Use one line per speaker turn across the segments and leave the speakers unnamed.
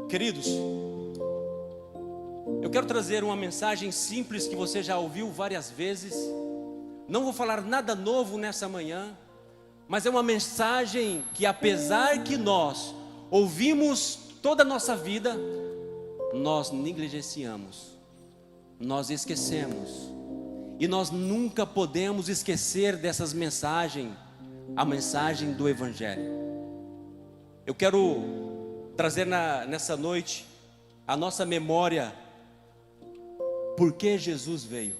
Queridos, eu quero trazer uma mensagem simples que você já ouviu várias vezes. Não vou falar nada novo nessa manhã, mas é uma mensagem que, apesar que nós ouvimos toda a nossa vida, nós negligenciamos, nós esquecemos, e nós nunca podemos esquecer dessas mensagens, a mensagem do Evangelho. Eu quero trazer nessa noite a nossa memória, por que Jesus veio.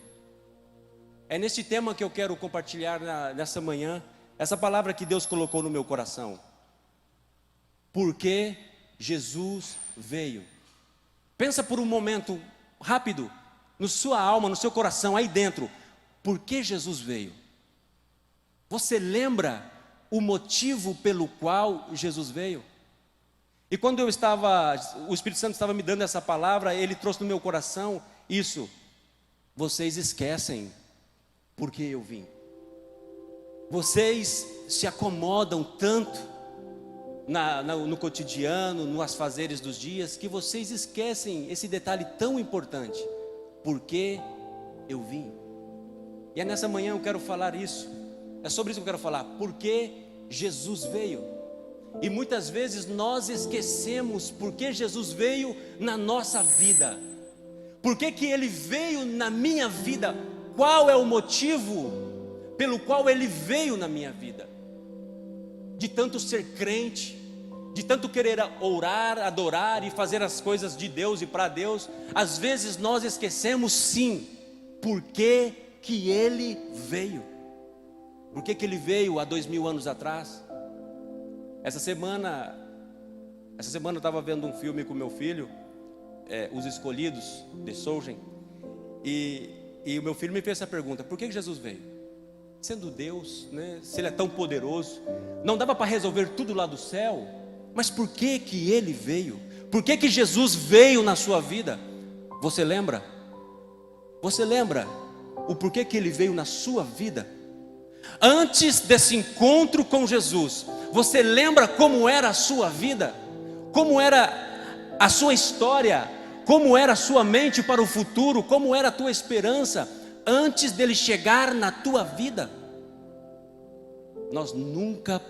É nesse tema que eu quero compartilhar nessa manhã, essa palavra que Deus colocou no meu coração. Por que Jesus veio? Pensa por um momento rápido, na sua alma, no seu coração, aí dentro. Por que Jesus veio? Você lembra o motivo pelo qual Jesus veio? E quando o Espírito Santo estava me dando essa palavra, ele trouxe no meu coração isso. Vocês esquecem porque eu vim. Vocês se acomodam tanto no cotidiano, nos afazeres dos dias, que vocês esquecem esse detalhe tão importante. Porque eu vim. E é nessa manhã eu quero falar isso. É sobre isso que eu quero falar. Porque Jesus veio. E muitas vezes nós esquecemos porque Jesus veio na nossa vida. Por que que Ele veio na minha vida? Qual é o motivo pelo qual Ele veio na minha vida? De tanto ser crente, de tanto querer orar, adorar e fazer as coisas de Deus e para Deus, às vezes nós esquecemos sim, por que que Ele veio. Por que que Ele veio há 2000 anos atrás? Essa semana eu estava vendo um filme com meu filho, Os Escolhidos, de Solgen, e o meu filho me fez essa pergunta: por que Jesus veio? Sendo Deus, né, se Ele é tão poderoso, não dava para resolver tudo lá do céu, mas por que que Ele veio? Por que que Jesus veio na sua vida? Você lembra? Você lembra o porquê que Ele veio na sua vida? Antes desse encontro com Jesus, você lembra como era a sua vida? Como era a sua história? Como era a sua mente para o futuro? Como era a tua esperança antes dele chegar na tua vida? Nós nunca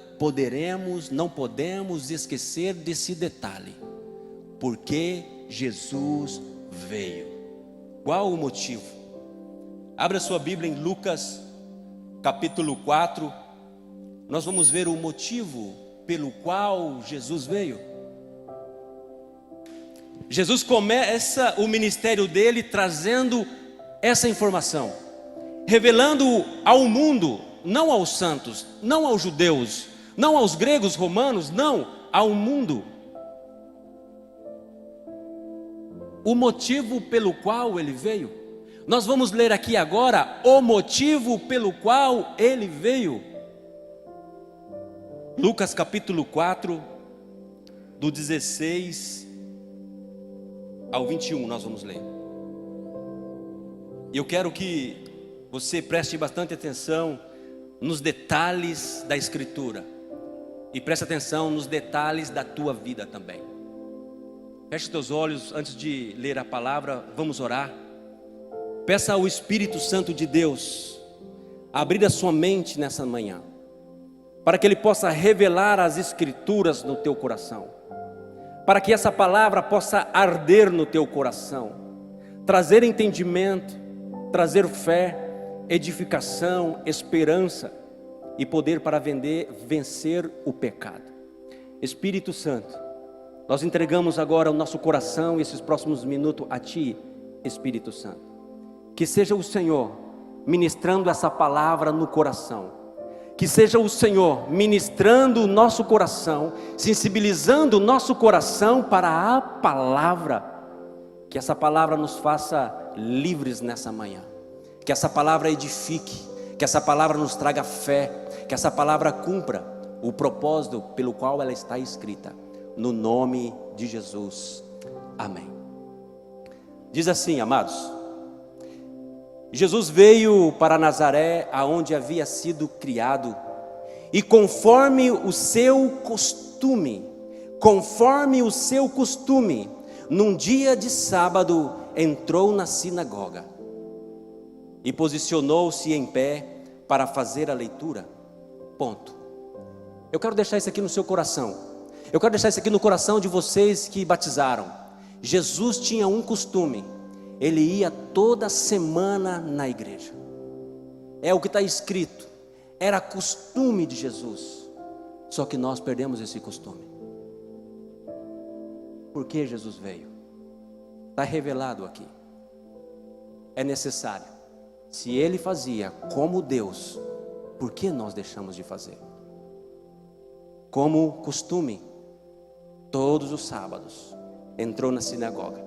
não podemos esquecer desse detalhe. Porque Jesus veio. Qual o motivo? Abra sua Bíblia em Lucas capítulo 4, nós vamos ver o motivo pelo qual Jesus veio. Jesus começa o ministério dele trazendo essa informação, revelando ao mundo, não aos santos, não aos judeus, não aos gregos, romanos, não, ao mundo, o motivo pelo qual ele veio. Nós vamos ler aqui agora o motivo pelo qual ele veio. Lucas capítulo 4, do 16 ao 21, nós vamos ler. E eu quero que você preste bastante atenção nos detalhes da Escritura. E preste atenção nos detalhes da tua vida também. Feche teus olhos antes de ler a palavra, vamos orar. Peça ao Espírito Santo de Deus abrir a sua mente nessa manhã, para que Ele possa revelar as Escrituras no teu coração, para que essa palavra possa arder no teu coração, trazer entendimento, trazer fé, edificação, esperança e poder para vencer o pecado. Espírito Santo, nós entregamos agora o nosso coração e esses próximos minutos a Ti, Espírito Santo. Que seja o Senhor ministrando essa palavra no coração. Que seja o Senhor ministrando o nosso coração, sensibilizando o nosso coração para a palavra. Que essa palavra nos faça livres nessa manhã. Que essa palavra edifique. Que essa palavra nos traga fé. Que essa palavra cumpra o propósito pelo qual ela está escrita. No nome de Jesus. Amém. Diz assim, amados: Jesus veio para Nazaré, aonde havia sido criado, e conforme o seu costume, conforme o seu costume, num dia de sábado, entrou na sinagoga e posicionou-se em pé para fazer a leitura. Ponto. Eu quero deixar isso aqui no seu coração. Eu quero deixar isso aqui no coração de vocês que batizaram. Jesus tinha um costume. Ele ia toda semana na igreja. É o que está escrito. Era costume de Jesus. Só que nós perdemos esse costume. Por que Jesus veio? Está revelado aqui. É necessário. Se Ele fazia como Deus, por que nós deixamos de fazer? Como costume, todos os sábados, entrou na sinagoga,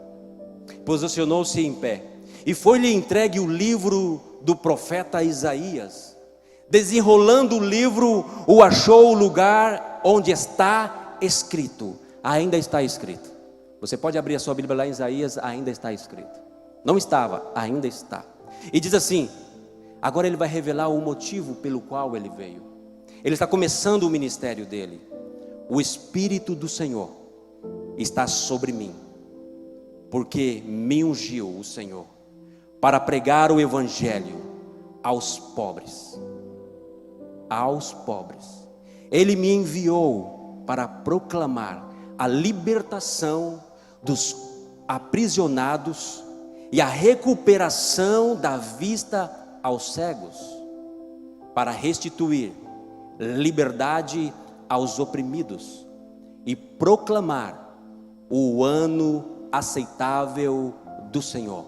posicionou-se em pé, e foi-lhe entregue o livro do profeta Isaías. Desenrolando o livro, o achou o lugar onde está escrito. Ainda está escrito. Você pode abrir a sua Bíblia lá em Isaías, ainda está escrito. Não estava, ainda está. E diz assim, agora ele vai revelar o motivo pelo qual ele veio. Ele está começando o ministério dele. O Espírito do Senhor está sobre mim, porque me ungiu o Senhor para pregar o Evangelho aos pobres. Aos pobres. Ele me enviou para proclamar a libertação dos aprisionados e a recuperação da vista aos cegos, para restituir liberdade aos oprimidos e proclamar o ano aceitável do Senhor.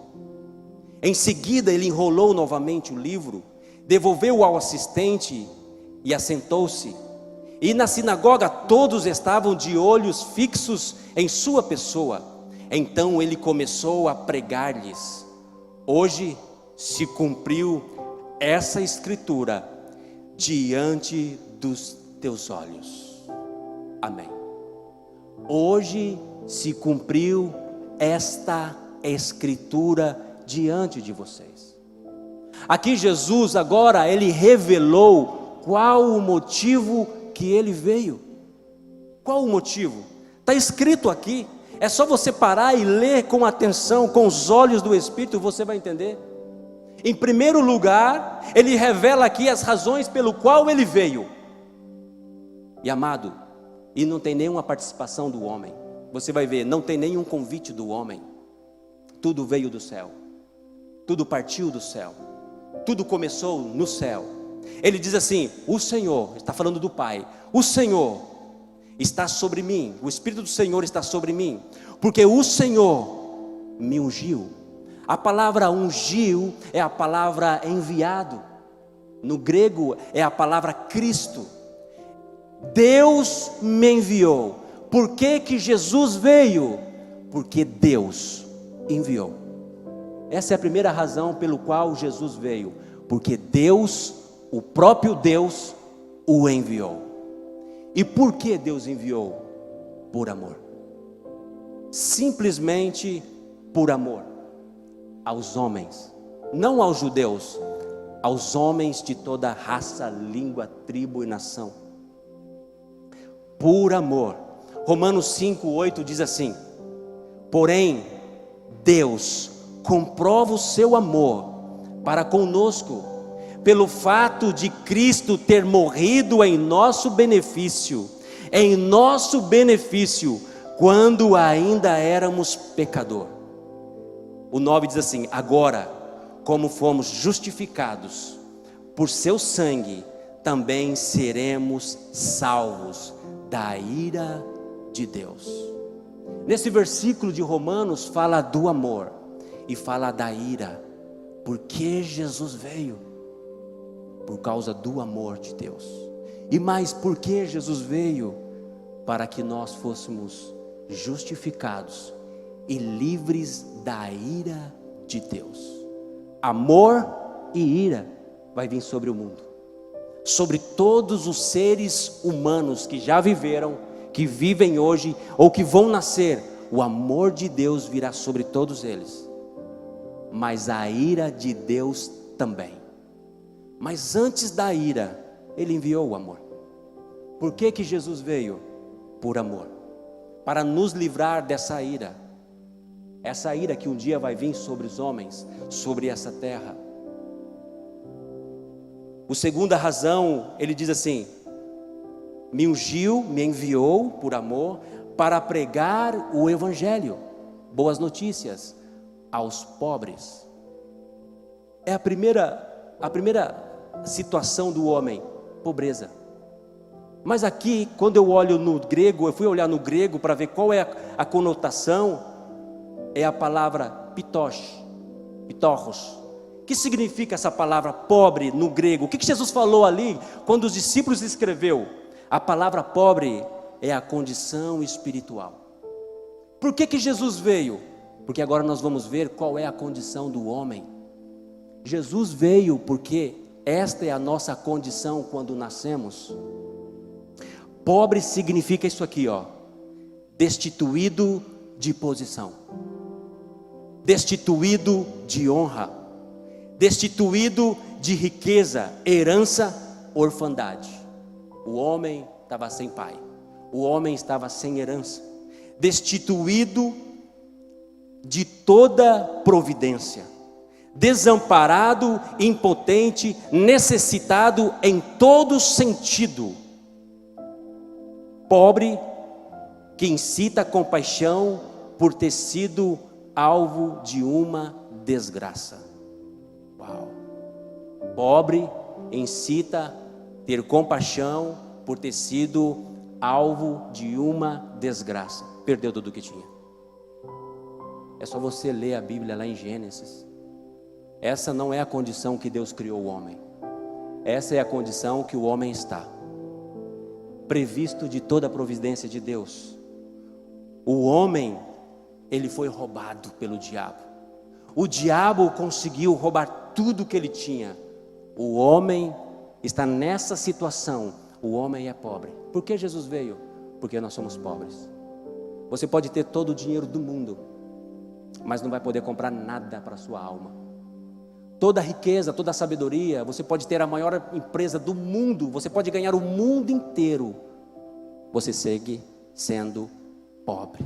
Em seguida ele enrolou novamente o livro, devolveu ao assistente e assentou-se. E na sinagoga todos estavam de olhos fixos em sua pessoa. Então ele começou a pregar-lhes: hoje se cumpriu essa escritura diante dos teus olhos. Amém. Hoje se cumpriu esta escritura diante de vocês. Aqui Jesus agora, ele revelou qual o motivo que ele veio. Qual o motivo? Está escrito aqui. É só você parar e ler com atenção, com os olhos do Espírito, você vai entender. Em primeiro lugar, ele revela aqui as razões pelo qual ele veio. E amado, e não tem nenhuma participação do homem. Você vai ver, não tem nenhum convite do homem. Tudo veio do céu. Tudo partiu do céu. Tudo começou no céu. Ele diz assim: o Senhor, está falando do Pai, o Senhor está sobre mim, o Espírito do Senhor está sobre mim, porque o Senhor me ungiu. A palavra ungiu é a palavra enviado. No grego é a palavra Cristo. Deus me enviou. Por que que Jesus veio? Porque Deus enviou. Essa é a primeira razão pelo qual Jesus veio. Porque Deus, o próprio Deus, o enviou. E por que Deus enviou? Por amor. Simplesmente por amor. Aos homens, não aos judeus, aos homens de toda raça, língua, tribo e nação. Por amor. Romanos 5:8 diz assim: porém, Deus comprova o seu amor para conosco, pelo fato de Cristo ter morrido em nosso benefício, quando ainda éramos pecadores. O 9 diz assim: agora, como fomos justificados por seu sangue, também seremos salvos da ira de Deus. Nesse versículo de Romanos fala do amor e fala da ira. Por que Jesus veio? Por causa do amor de Deus. E mais, por que Jesus veio? Para que nós fôssemos justificados e livres da ira de Deus. Amor e ira vai vir sobre o mundo, sobre todos os seres humanos que já viveram, que vivem hoje ou que vão nascer. O amor de Deus virá sobre todos eles, mas a ira de Deus também. Mas antes da ira, Ele enviou o amor. Por que que Jesus veio? Por amor. para nos livrar dessa ira. Essa ira que um dia vai vir sobre os homens, sobre essa terra. A segunda razão, ele diz assim: me ungiu, me enviou por amor, para pregar o evangelho, boas notícias, aos pobres. É a primeira situação do homem, pobreza. Mas aqui, quando eu olho no grego, eu fui olhar no grego para ver qual é a conotação, é a palavra pitoros. O que significa essa palavra pobre no grego? O que Jesus falou ali, quando os discípulos escreveu? A palavra pobre é a condição espiritual. Por que Jesus veio? Porque agora nós vamos ver qual é a condição do homem. Jesus veio porque esta é a nossa condição quando nascemos. Pobre significa isso aqui, ó: destituído de posição, destituído de honra, destituído de riqueza, herança, orfandade. O homem estava sem pai, o homem estava sem herança, destituído de toda providência, desamparado, impotente, necessitado em todo sentido. Pobre que incita a compaixão por ter sido alvo de uma desgraça. Uau! Pobre incita ter compaixão por ter sido alvo de uma desgraça. Perdeu tudo o que tinha. É só você ler a Bíblia lá em Gênesis. Essa não é a condição que Deus criou o homem. Essa é a condição que o homem está. Previsto de toda a providência de Deus. O homem, ele foi roubado pelo diabo. O diabo conseguiu roubar tudo que ele tinha. O homem está nessa situação. O homem é pobre. Por que Jesus veio? Porque nós somos pobres. Você pode ter todo o dinheiro do mundo, mas não vai poder comprar nada para a sua alma. Toda a riqueza, toda a sabedoria, você pode ter a maior empresa do mundo, você pode ganhar o mundo inteiro, você segue sendo pobre,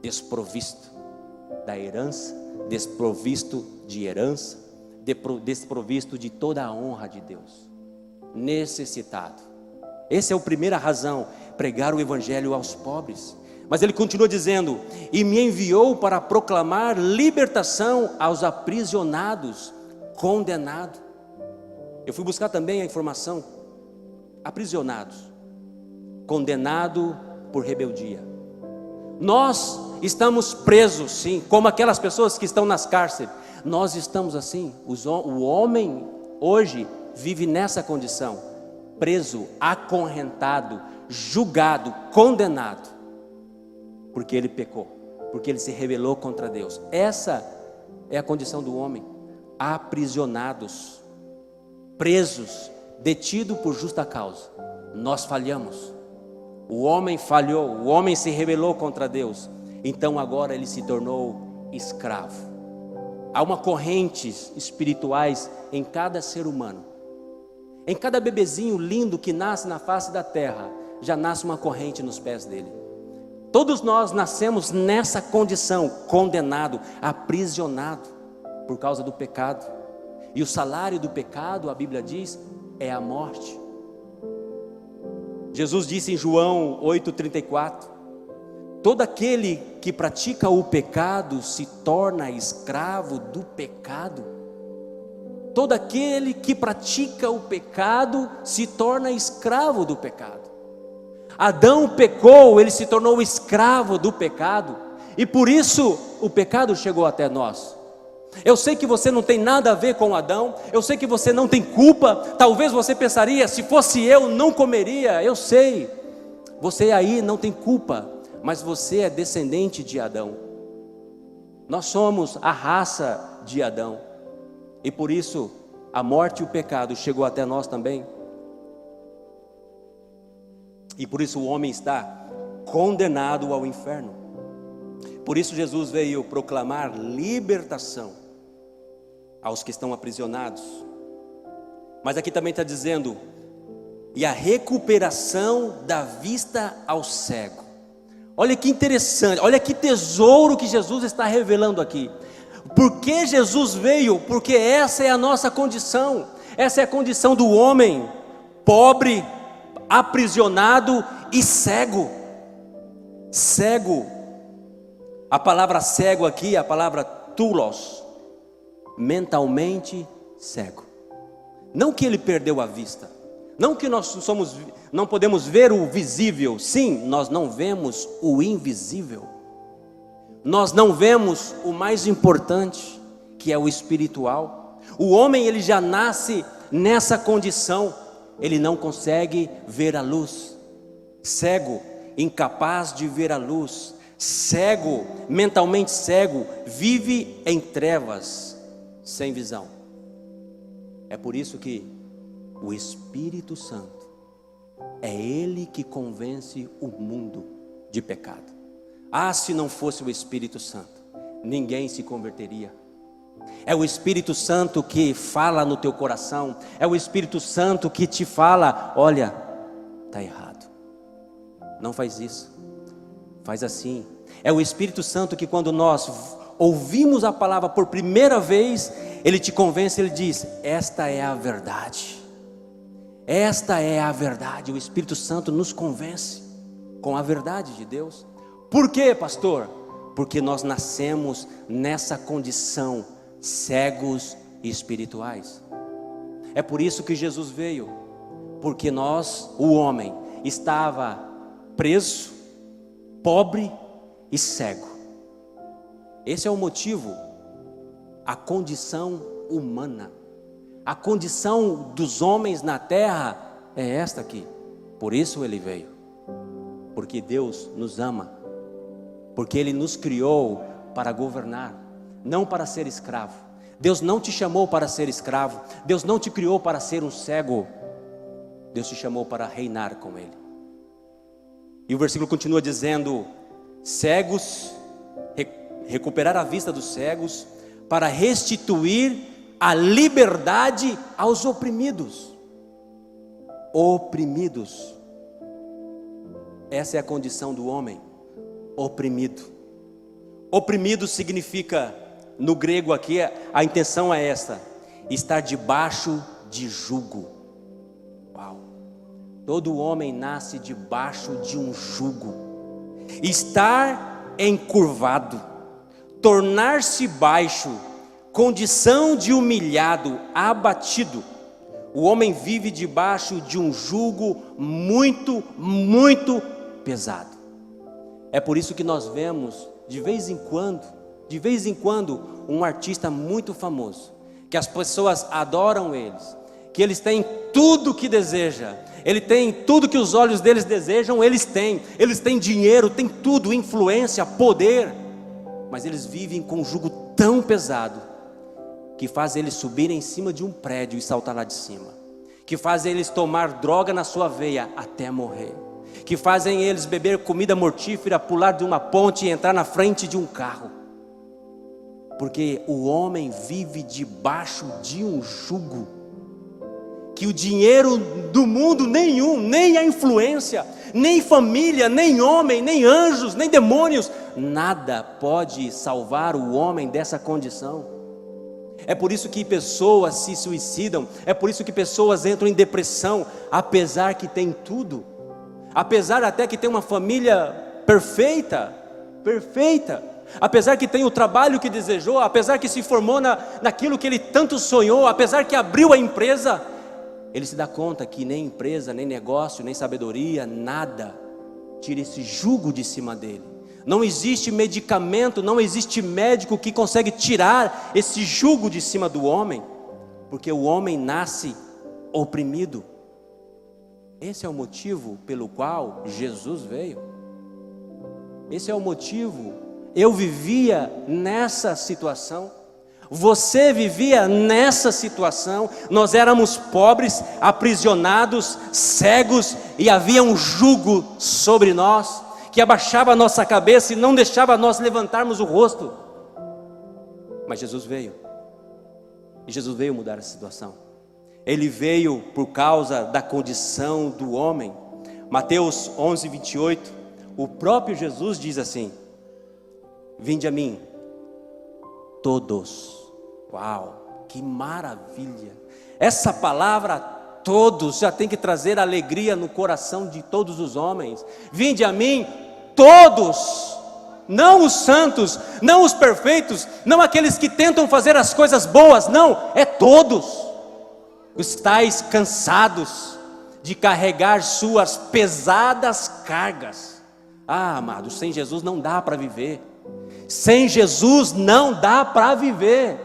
desprovisto da herança, desprovisto de herança, desprovisto de toda a honra de Deus, necessitado. Essa é a primeira razão, pregar o evangelho aos pobres. Mas ele continua dizendo: e me enviou para proclamar libertação aos aprisionados, condenados. Eu fui buscar também a informação: aprisionados, condenado por rebeldia. Nós estamos presos, sim, como aquelas pessoas que estão nas cárceres. Nós estamos assim. O homem hoje vive nessa condição, preso, acorrentado, julgado, condenado, porque ele pecou, porque ele se rebelou contra Deus. Essa é a condição do homem. Aprisionados, presos, detidos por justa causa. Nós falhamos. O homem falhou, o homem se rebelou contra Deus. Então agora ele se tornou escravo. Há uma correntes espirituais em cada ser humano. Em cada bebezinho lindo que nasce na face da terra, já nasce uma corrente nos pés dele. Todos nós nascemos nessa condição, condenado, aprisionado por causa do pecado. E o salário do pecado, a Bíblia diz, é a morte. Jesus disse em João 8,34: todo aquele que pratica o pecado se torna escravo do pecado. Todo aquele que pratica o pecado se torna escravo do pecado. Adão pecou, ele se tornou escravo do pecado, e por isso o pecado chegou até nós. Eu sei que você não tem nada a ver com Adão, eu sei que você não tem culpa. Talvez você pensaria: se fosse eu, não comeria. Eu sei, você aí não tem culpa, mas você é descendente de Adão. Nós somos a raça de Adão, e por isso a morte e o pecado chegou até nós também. E por isso o homem está condenado ao inferno. Por isso Jesus veio proclamar libertação aos que estão aprisionados. Mas aqui também está dizendo: e a recuperação da vista ao cego. Olha que interessante, olha que tesouro que Jesus está revelando aqui. Por que Jesus veio? Porque essa é a nossa condição. Essa é a condição do homem pobre, aprisionado e cego. Cego. A palavra cego aqui é a palavra tulos, mentalmente cego. Não que ele perdeu a vista, não que nós não podemos ver o visível. Sim, nós não vemos o invisível. Nós não vemos o mais importante, que é o espiritual. O homem, ele já nasce nessa condição. Ele não consegue ver a luz. Cego, incapaz de ver a luz. Cego, mentalmente cego, vive em trevas, sem visão. É por isso que o Espírito Santo é Ele que convence o mundo de pecado. Se não fosse o Espírito Santo, ninguém se converteria. É o Espírito Santo que fala no teu coração. É o Espírito Santo que te fala: olha, está errado, não faz isso, faz assim. É o Espírito Santo que, quando nós ouvimos a palavra por primeira vez, Ele te convence, Ele diz: esta é a verdade. Esta é a verdade. O Espírito Santo nos convence com a verdade de Deus. Por quê, pastor? Porque nós nascemos nessa condição, cegos e espirituais. É por isso que Jesus veio, porque nós, o homem, estava preso, pobre e cego. Esse é o motivo, a condição humana. A condição dos homens na terra é esta aqui. Por isso Ele veio, porque Deus nos ama, porque Ele nos criou para governar, não para ser escravo. Deus não te chamou para ser escravo. Deus não te criou para ser um cego. Deus te chamou para reinar com Ele. E o versículo continua dizendo: cegos, recuperar a vista dos cegos, para restituir a liberdade aos oprimidos. Oprimidos. Essa é a condição do homem, oprimido. Oprimido significa, no grego aqui, a intenção é esta: estar debaixo de jugo. Uau! Todo homem nasce debaixo de um jugo. Estar encurvado, tornar-se baixo, condição de humilhado, abatido. O homem vive debaixo de um jugo muito, muito pesado. É por isso que nós vemos, de vez em quando, um artista muito famoso, que as pessoas adoram eles, que eles têm tudo que deseja, ele tem tudo que os olhos deles desejam, eles têm dinheiro, têm tudo, influência, poder, mas eles vivem com um jugo tão pesado, que faz eles subirem em cima de um prédio e saltar lá de cima, que faz eles tomar droga na sua veia até morrer, que fazem eles beber comida mortífera, pular de uma ponte e entrar na frente de um carro, porque o homem vive debaixo de um jugo, que o dinheiro do mundo nenhum, nem a influência, nem família, nem homem, nem anjos, nem demônios, nada pode salvar o homem dessa condição. É por isso que pessoas se suicidam, é por isso que pessoas entram em depressão, apesar que tem tudo, apesar até que tem uma família perfeita, apesar que tem o trabalho que desejou, apesar que se formou naquilo que ele tanto sonhou, apesar que abriu a empresa, ele se dá conta que nem empresa, nem negócio, nem sabedoria, nada tira esse jugo de cima dele. Não existe medicamento, não existe médico que consegue tirar esse jugo de cima do homem, porque o homem nasce oprimido. Esse é o motivo pelo qual Jesus veio. Esse é o motivo. Eu vivia nessa situação, você vivia nessa situação. Nós éramos pobres, aprisionados, cegos, e havia um jugo sobre nós, que abaixava a nossa cabeça e não deixava nós levantarmos o rosto. Mas Jesus veio, e Jesus veio mudar a situação. Ele veio por causa da condição do homem. Mateus 11:28, o próprio Jesus diz assim: vinde a mim, todos. Uau, que maravilha! Essa palavra todos já tem que trazer alegria no coração de todos os homens. Vinde a mim, todos. Não os santos, não os perfeitos, não aqueles que tentam fazer as coisas boas, não, é todos. Estais cansados de carregar suas pesadas cargas. Ah, amados, sem Jesus não dá para viver. Sem Jesus não dá para viver.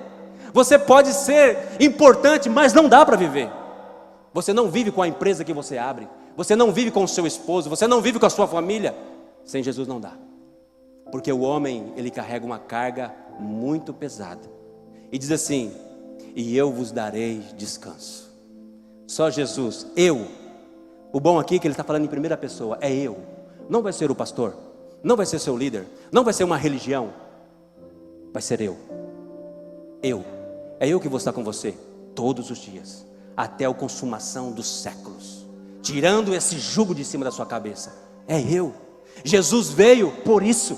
Você pode ser importante, mas não dá para viver. Você não vive com a empresa que você abre, você não vive com o seu esposo, você não vive com a sua família. Sem Jesus não dá. Porque o homem, ele carrega uma carga muito pesada. E diz assim: e eu vos darei descanso. Só Jesus, eu. O bom aqui é que ele está falando em primeira pessoa, é eu. Não vai ser o pastor, não vai ser seu líder, não vai ser uma religião. Vai ser eu. Eu. É eu que vou estar com você todos os dias, até a consumação dos séculos, tirando esse jugo de cima da sua cabeça. É eu. Jesus veio por isso,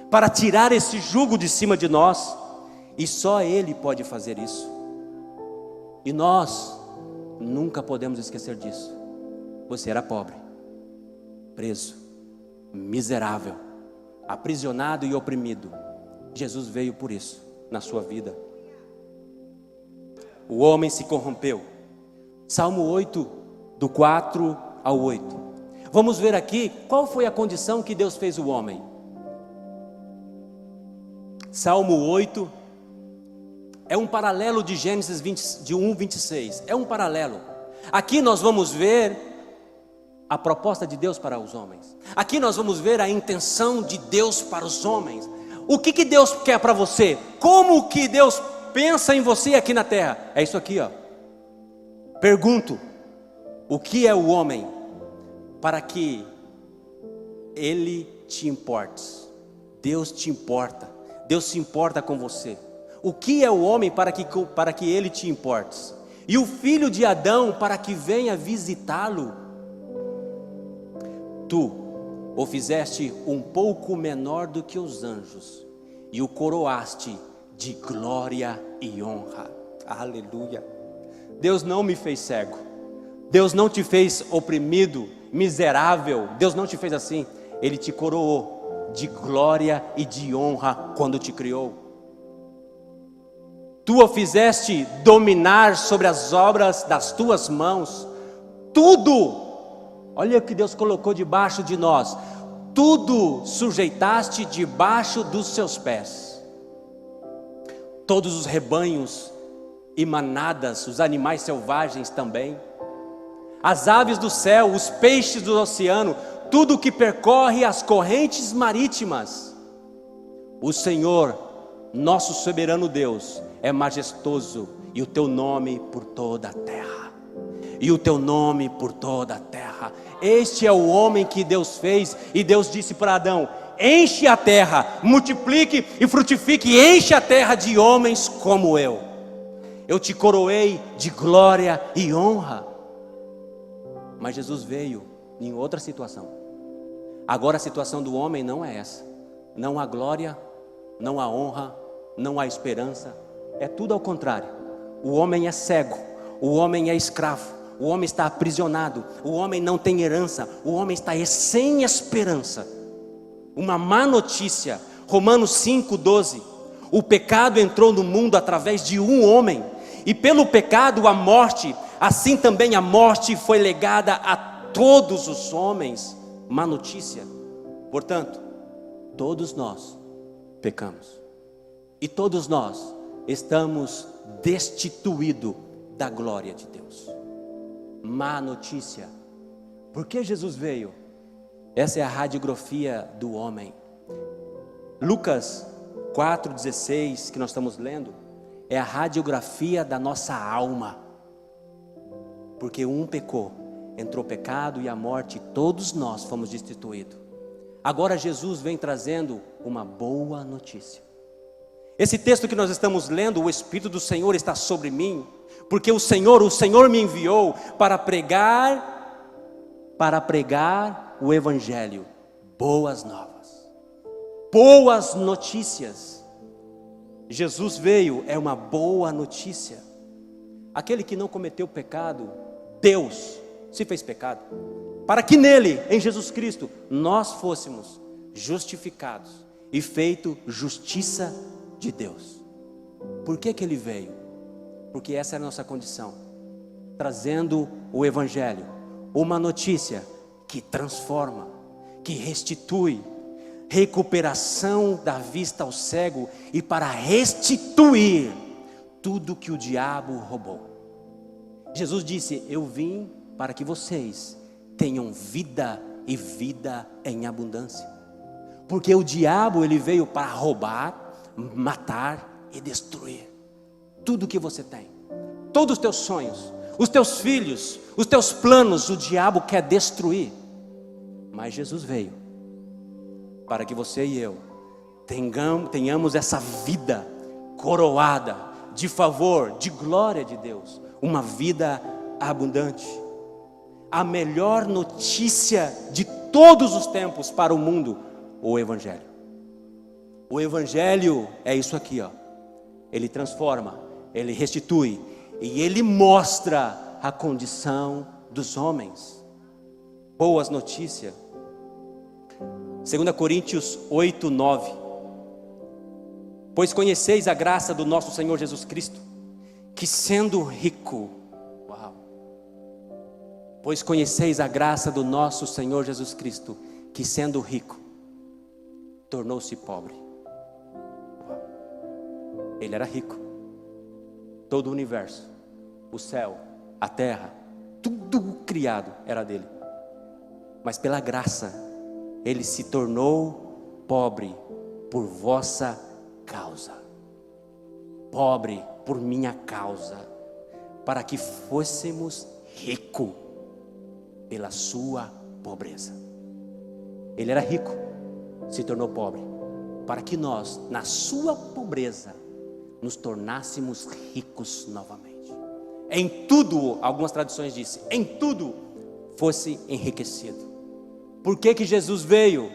para tirar esse jugo de cima de nós, e só Ele pode fazer isso. E nós nunca podemos esquecer disso. Você era pobre, preso, miserável, aprisionado e oprimido. Jesus veio por isso na sua vida. O homem se corrompeu. Salmo 8, do 4 ao 8. Vamos ver aqui qual foi a condição que Deus fez o homem. Salmo 8 é um paralelo de Gênesis 1, 26. É um paralelo. Aqui nós vamos ver a proposta de Deus para os homens. Aqui nós vamos ver a intenção de Deus para os homens. O que Deus quer para você? Como que Deus pensa em você aqui na terra? É isso aqui, ó. Pergunto: o que é o homem para que ele te importe? Deus te importa. Deus se importa com você. O que é o homem para que ele te importe? E o filho de Adão para que venha visitá-lo? Tu o fizeste um pouco menor do que os anjos, e o coroaste de glória e honra. Aleluia. Deus não me fez cego. Deus não te fez oprimido, miserável. Deus não te fez assim. Ele te coroou de glória e de honra quando te criou. Tu o fizeste dominar sobre as obras das tuas mãos. Tudo, olha o que Deus colocou debaixo de nós. Tudo sujeitaste debaixo dos seus pés. Todos os rebanhos e manadas, os animais selvagens também, as aves do céu, os peixes do oceano, tudo que percorre as correntes marítimas. O Senhor, nosso soberano Deus, é majestoso, e o teu nome por toda a terra. E o teu nome por toda a terra. Este é o homem que Deus fez, e Deus disse para Adão: enche a terra, multiplique e frutifique, enche a terra de homens como eu. Eu te coroei de glória e honra. Mas Jesus veio em outra situação. Agora a situação do homem não é essa. Não há glória, não há honra, não há esperança. É tudo ao contrário. O homem é cego, o homem é escravo, o homem está aprisionado, o homem não tem herança, o homem está sem esperança. Uma má notícia. Romanos 5:12. O pecado entrou no mundo através de um homem, e pelo pecado a morte, assim também a morte foi legada a todos os homens. Má notícia. Portanto, todos nós pecamos, e todos nós estamos destituídos da glória de Deus. Má notícia. Por que Jesus veio? Essa é a radiografia do homem. Lucas 4,16, que nós estamos lendo, é a radiografia da nossa alma. Porque um pecou, entrou o pecado e a morte, todos nós fomos destituídos. Agora Jesus vem trazendo uma boa notícia. Esse texto que nós estamos lendo, o Espírito do Senhor está sobre mim, porque o Senhor me enviou para pregar o Evangelho boas novas, boas notícias. Jesus veio, é uma boa notícia. Aquele que não cometeu pecado, Deus se fez pecado, para que nele, em Jesus Cristo, nós fôssemos justificados e feito justiça de Deus. Por que que ele veio? Porque essa é a nossa condição, trazendo o Evangelho, uma notícia que transforma, que restitui, recuperação da vista ao cego e para restituir tudo que o diabo roubou. Jesus disse: eu vim para que vocês tenham vida e vida em abundância. Porque o diabo, ele veio para roubar, matar e destruir tudo que você tem, todos os teus sonhos, os teus filhos, os teus planos, o diabo quer destruir. Mas Jesus veio para que você e eu tenhamos essa vida coroada de favor, de glória de Deus, uma vida abundante. A melhor notícia de todos os tempos para o mundo, o Evangelho. O Evangelho é isso aqui, ó. Ele transforma, ele restitui e ele mostra a condição dos homens. Boas notícias. 2 Coríntios 8, 9. Pois conheceis a graça do nosso Senhor Jesus Cristo, que sendo rico, pois conheceis a graça do nosso Senhor Jesus Cristo, que sendo rico, tornou-se pobre. Ele era rico. Todo o universo, o céu, a terra, tudo criado era dele. Mas pela graça, ele se tornou pobre por vossa causa. Pobre por minha causa, para que fôssemos ricos pela sua pobreza. Ele era rico, se tornou pobre, para que nós, na sua pobreza, nos tornássemos ricos novamente. Em tudo, algumas traduções dizem, em tudo fosse enriquecido. Por que que Jesus veio?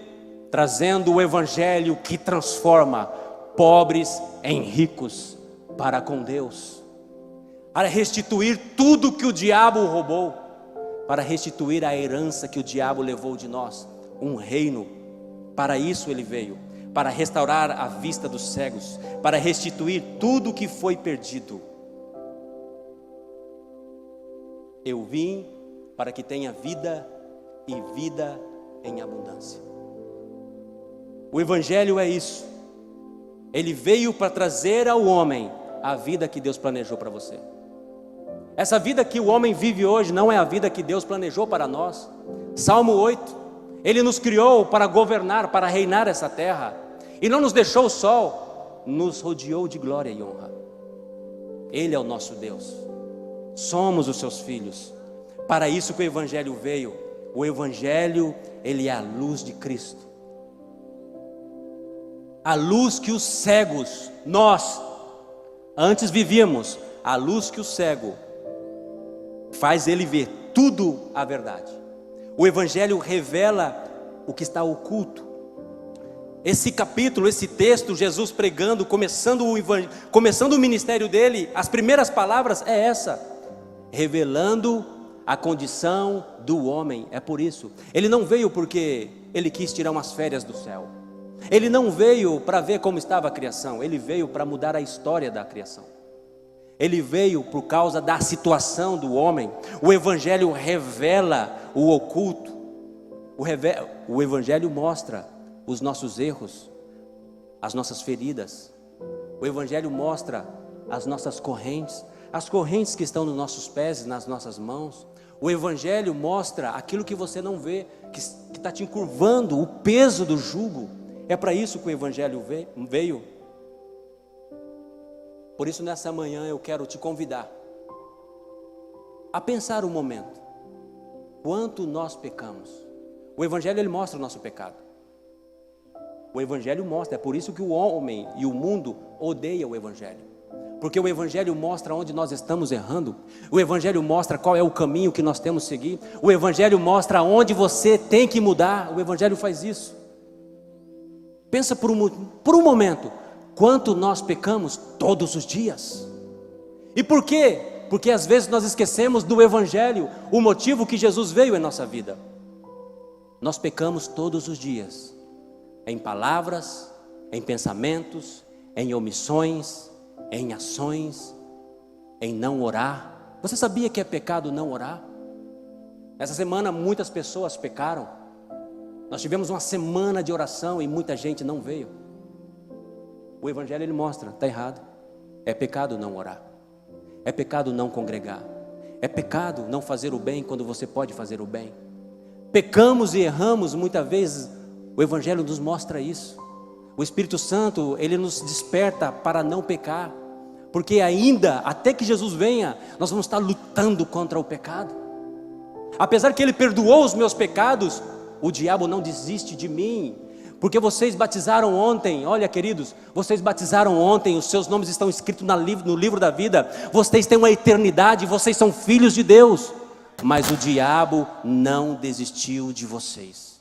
Trazendo o Evangelho que transforma pobres em ricos para com Deus, para restituir tudo que o diabo roubou, para restituir a herança que o diabo levou de nós, um reino. Para isso ele veio, para restaurar a vista dos cegos, para restituir tudo que foi perdido. Eu vim para que tenha vida e vida em abundância. O Evangelho é isso. Ele veio para trazer ao homem a vida que Deus planejou para você. Essa vida que o homem vive hoje não é a vida que Deus planejou para nós. Salmo 8, Ele nos criou para governar, para reinar essa terra, e não nos deixou só, nos rodeou de glória e honra. Ele é o nosso Deus, somos os seus filhos. Para isso que o Evangelho veio. O Evangelho, ele é a luz de Cristo, a luz que os cegos, nós antes vivíamos, a luz que o cego faz ele ver tudo a verdade. O Evangelho revela o que está oculto. Esse capítulo, esse texto, Jesus pregando, começando o ministério dele, as primeiras palavras é essa: revelando a condição do homem. É por isso, ele não veio porque ele quis tirar umas férias do céu. Ele não veio para ver como estava a criação, ele veio para mudar a história da criação. Ele veio por causa da situação do homem. O Evangelho revela o oculto. O Evangelho mostra os nossos erros, as nossas feridas. O Evangelho mostra as nossas correntes, as correntes que estão nos nossos pés e nas nossas mãos. O Evangelho mostra aquilo que você não vê, que está te encurvando, o peso do jugo. É para isso que o Evangelho veio. Por isso, nessa manhã eu quero te convidar a pensar um momento, quanto nós pecamos. O Evangelho, ele mostra o nosso pecado. O Evangelho mostra, é por isso que o homem e o mundo odeiam o Evangelho. Porque o Evangelho mostra onde nós estamos errando. O Evangelho mostra qual é o caminho que nós temos que seguir. O Evangelho mostra onde você tem que mudar. O Evangelho faz isso. Pensa por um momento, quanto nós pecamos todos os dias. E por quê? Porque às vezes nós esquecemos do Evangelho, o motivo que Jesus veio em nossa vida. Nós pecamos todos os dias, em palavras, em pensamentos, em omissões, em ações, em não orar. Você sabia que é pecado não orar? Essa semana muitas pessoas pecaram. Nós tivemos uma semana de oração e muita gente não veio. O Evangelho ele mostra, está errado. É pecado não orar. É pecado não congregar. É pecado não fazer o bem quando você pode fazer o bem. Pecamos e erramos muitas vezes. O Evangelho nos mostra isso. O Espírito Santo, ele nos desperta para não pecar. Porque ainda, até que Jesus venha, nós vamos estar lutando contra o pecado. Apesar que ele perdoou os meus pecados, o diabo não desiste de mim. Porque vocês batizaram ontem, olha queridos, vocês batizaram ontem, os seus nomes estão escritos no livro da vida. Vocês têm uma eternidade, vocês são filhos de Deus. Mas o diabo não desistiu de vocês.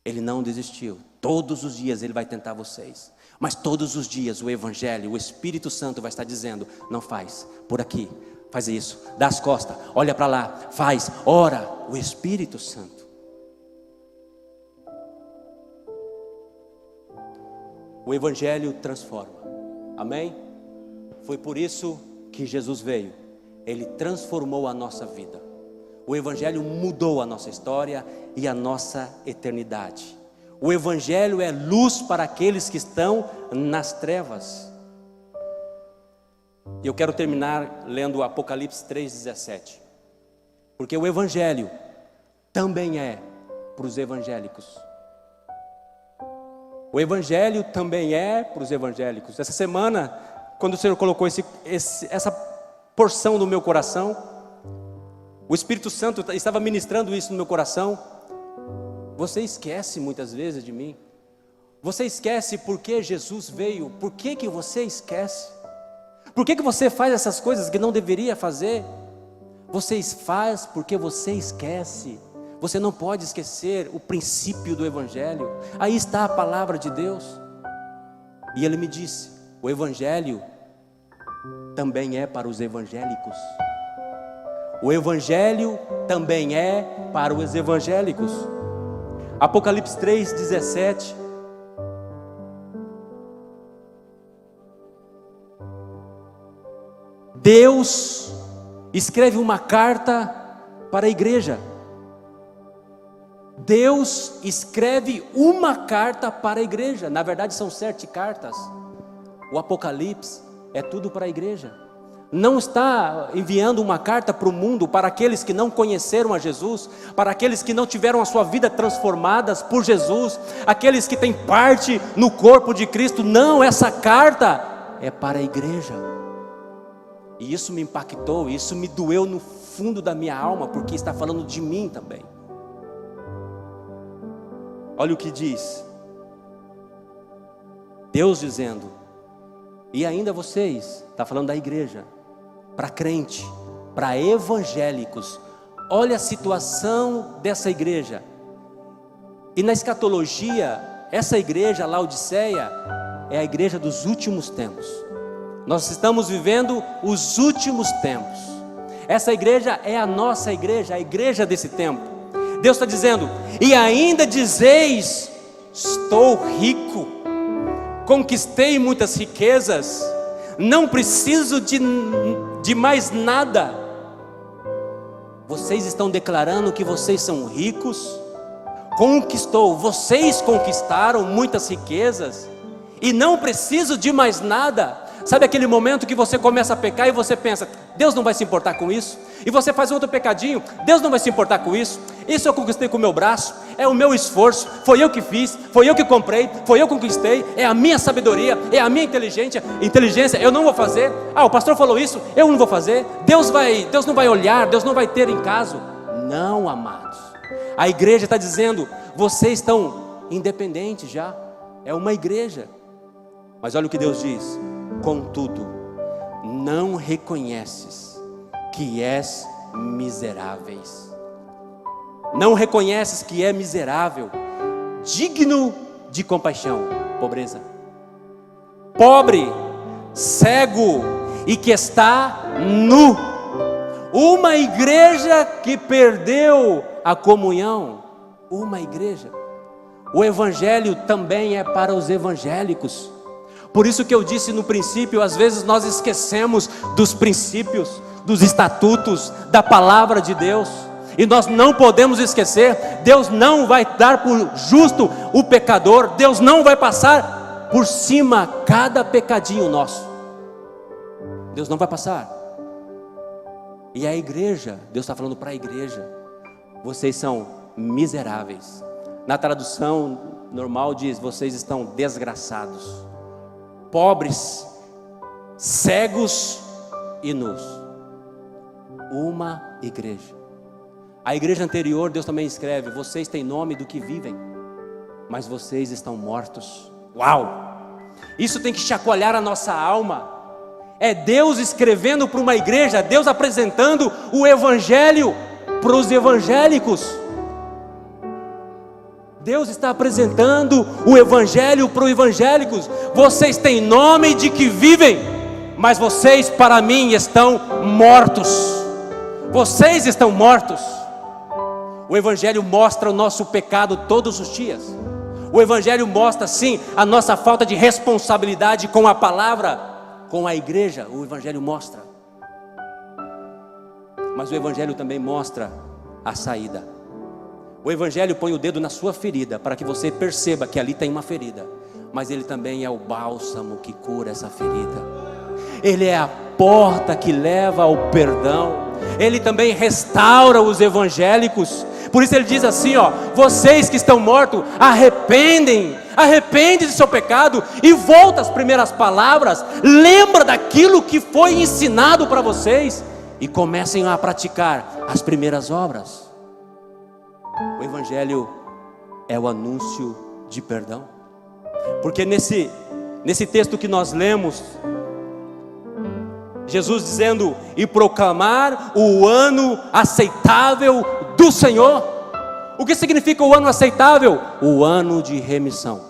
Ele não desistiu. Todos os dias ele vai tentar vocês. Mas todos os dias o Evangelho, o Espírito Santo vai estar dizendo: não faz, por aqui, faz isso, dá as costas, olha para lá, faz, ora. O Espírito Santo. O Evangelho transforma, amém? Foi por isso que Jesus veio. Ele transformou a nossa vida. O Evangelho mudou a nossa história e a nossa eternidade. O Evangelho é luz para aqueles que estão nas trevas. E eu quero terminar lendo Apocalipse 3,17. Porque o Evangelho também é para os evangélicos. O Evangelho também é para os evangélicos. Essa semana, quando o Senhor colocou essa porção no meu coração, o Espírito Santo estava ministrando isso no meu coração. Você esquece muitas vezes de mim. Você esquece porque Jesus veio. Por que você esquece? Por que você faz essas coisas que não deveria fazer? Você faz porque você esquece. Você não pode esquecer o princípio do Evangelho. Aí está a palavra de Deus. E ele me disse: o Evangelho também é para os evangélicos. O Evangelho também é para os evangélicos. Apocalipse 3,17. Deus escreve uma carta para a igreja. Deus escreve uma carta para a igreja. Na verdade são 7 cartas. O Apocalipse é tudo para a igreja. Não está enviando uma carta para o mundo, para aqueles que não conheceram a Jesus, para aqueles que não tiveram a sua vida transformadas por Jesus, aqueles que têm parte no corpo de Cristo. Não, essa carta é para a igreja. E isso me impactou, isso me doeu no fundo da minha alma, porque está falando de mim também. Olha o que diz Deus dizendo: e ainda vocês, está falando da igreja, para crente, para evangélicos. Olha a situação dessa igreja. E na escatologia, essa igreja, Laodiceia, é a igreja dos últimos tempos. Nós estamos vivendo os últimos tempos. Essa igreja é a nossa igreja, a igreja desse tempo. Deus está dizendo: e ainda dizeis, estou rico, conquistei muitas riquezas, não preciso de mais nada. Vocês estão declarando que vocês são ricos? Vocês conquistaram muitas riquezas e não preciso de mais nada. Sabe aquele momento que você começa a pecar e você pensa: Deus não vai se importar com isso? E você faz outro pecadinho, Deus não vai se importar com isso? Isso eu conquistei com o meu braço, é o meu esforço, foi eu que fiz, foi eu que comprei, foi eu que conquistei, é a minha sabedoria, é a minha inteligência, eu não vou fazer. O pastor falou isso, eu não vou fazer. Deus não vai olhar, Deus não vai ter em caso. Não, amados, a igreja está dizendo: vocês estão independentes já, é uma igreja. Mas olha o que Deus diz: contudo, não reconheces que és miseráveis. Não reconheces que é miserável, digno de compaixão, pobreza. Pobre, cego e que está nu. Uma igreja que perdeu a comunhão. Uma igreja. O evangelho também é para os evangélicos. Por isso que eu disse no princípio, às vezes nós esquecemos dos princípios, dos estatutos, da palavra de Deus. E nós não podemos esquecer, Deus não vai dar por justo o pecador, Deus não vai passar por cima cada pecadinho nosso. Deus não vai passar. E a igreja, Deus está falando para a igreja, vocês são miseráveis. Na tradução normal diz, vocês estão desgraçados, pobres, cegos e nus. Uma igreja. A igreja anterior, Deus também escreve, vocês têm nome do que vivem, mas vocês estão mortos. Uau! Isso tem que chacoalhar a nossa alma. É Deus escrevendo para uma igreja, Deus apresentando o evangelho para os evangélicos. Deus está apresentando o evangelho para os evangélicos. Vocês têm nome de que vivem, mas vocês para mim estão mortos. Vocês estão mortos. O evangelho mostra o nosso pecado todos os dias. O evangelho mostra sim a nossa falta de responsabilidade com a palavra, com a igreja. O evangelho mostra. Mas o evangelho também mostra a saída. O evangelho põe o dedo na sua ferida, para que você perceba que ali tem uma ferida. Mas ele também é o bálsamo que cura essa ferida. Ele é a porta que leva ao perdão. Ele também restaura os evangélicos. Por isso ele diz assim, ó, vocês que estão mortos, arrependem do seu pecado e volta às primeiras palavras. Lembra daquilo que foi ensinado para vocês e comecem a praticar as primeiras obras. O evangelho é o anúncio de perdão. Porque nesse texto que nós lemos, Jesus dizendo, e proclamar o ano aceitável do Senhor. O que significa o ano aceitável? O ano de remissão,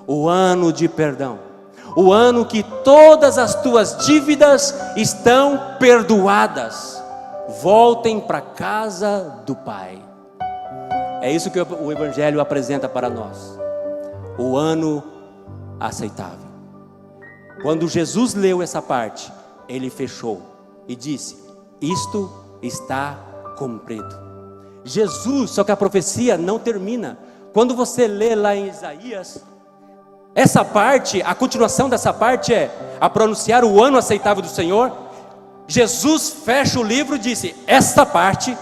o ano de perdão, o ano que todas as tuas dívidas estão perdoadas. Voltem para a casa do Pai. É isso que o evangelho apresenta para nós. O ano aceitável. Quando Jesus leu essa parte, ele fechou e disse, isto está cumprido. Jesus, só que a profecia não termina. Quando você lê lá em Isaías, essa parte, a continuação dessa parte é a pronunciar o ano aceitável do Senhor. Jesus fecha o livro e disse, essa parte,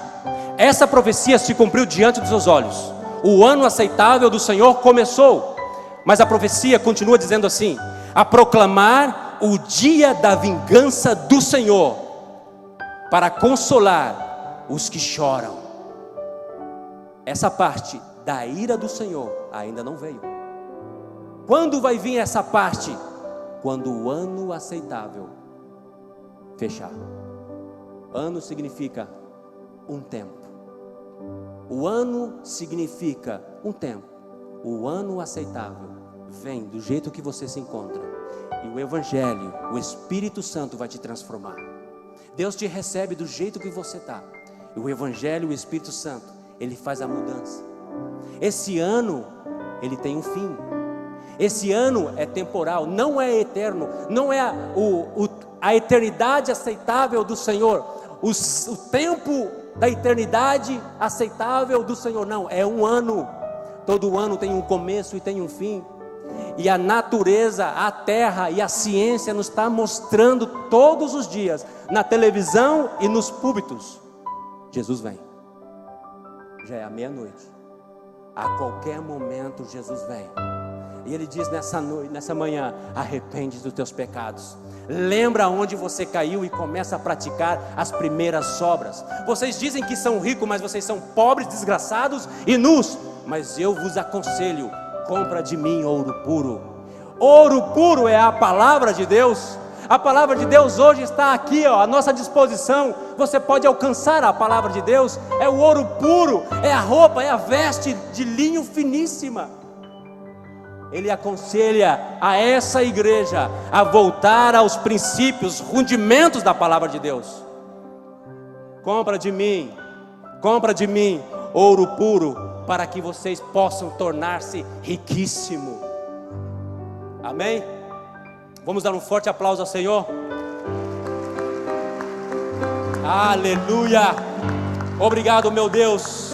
essa profecia se cumpriu diante dos seus olhos. O ano aceitável do Senhor começou. Mas a profecia continua dizendo assim, a proclamar o dia da vingança do Senhor, para consolar os que choram. Essa parte da ira do Senhor ainda não veio. Quando vai vir essa parte? Quando o ano aceitável fechar. Ano significa um tempo. O ano significa um tempo. O ano aceitável vem do jeito que você se encontra. E o evangelho, o Espírito Santo vai te transformar. Deus te recebe do jeito que você está. E o evangelho, o Espírito Santo, ele faz a mudança. Esse ano, ele tem um fim. Esse ano é temporal, não é eterno. Não é a eternidade aceitável do Senhor. O tempo da eternidade aceitável do Senhor, não, é um ano. Todo ano tem um começo e tem um fim. E a natureza, a terra e a ciência nos está mostrando todos os dias, na televisão e nos púlpitos, Jesus vem. Já é a meia-noite. A qualquer momento Jesus vem. E ele diz nessa manhã, arrepende dos teus pecados. Lembra onde você caiu e começa a praticar as primeiras obras. Vocês dizem que são ricos, mas vocês são pobres, desgraçados e nus. Mas eu vos aconselho, compra de mim ouro puro. Ouro puro é a palavra de Deus. A palavra de Deus hoje está aqui, ó, à nossa disposição. Você pode alcançar a palavra de Deus. É o ouro puro, é a roupa, é a veste de linho finíssima. Ele aconselha a essa igreja a voltar aos princípios, rudimentos da palavra de Deus. Compra de mim ouro puro, para que vocês possam tornar-se riquíssimo. Amém? Vamos dar um forte aplauso ao Senhor. Aleluia! Obrigado, meu Deus.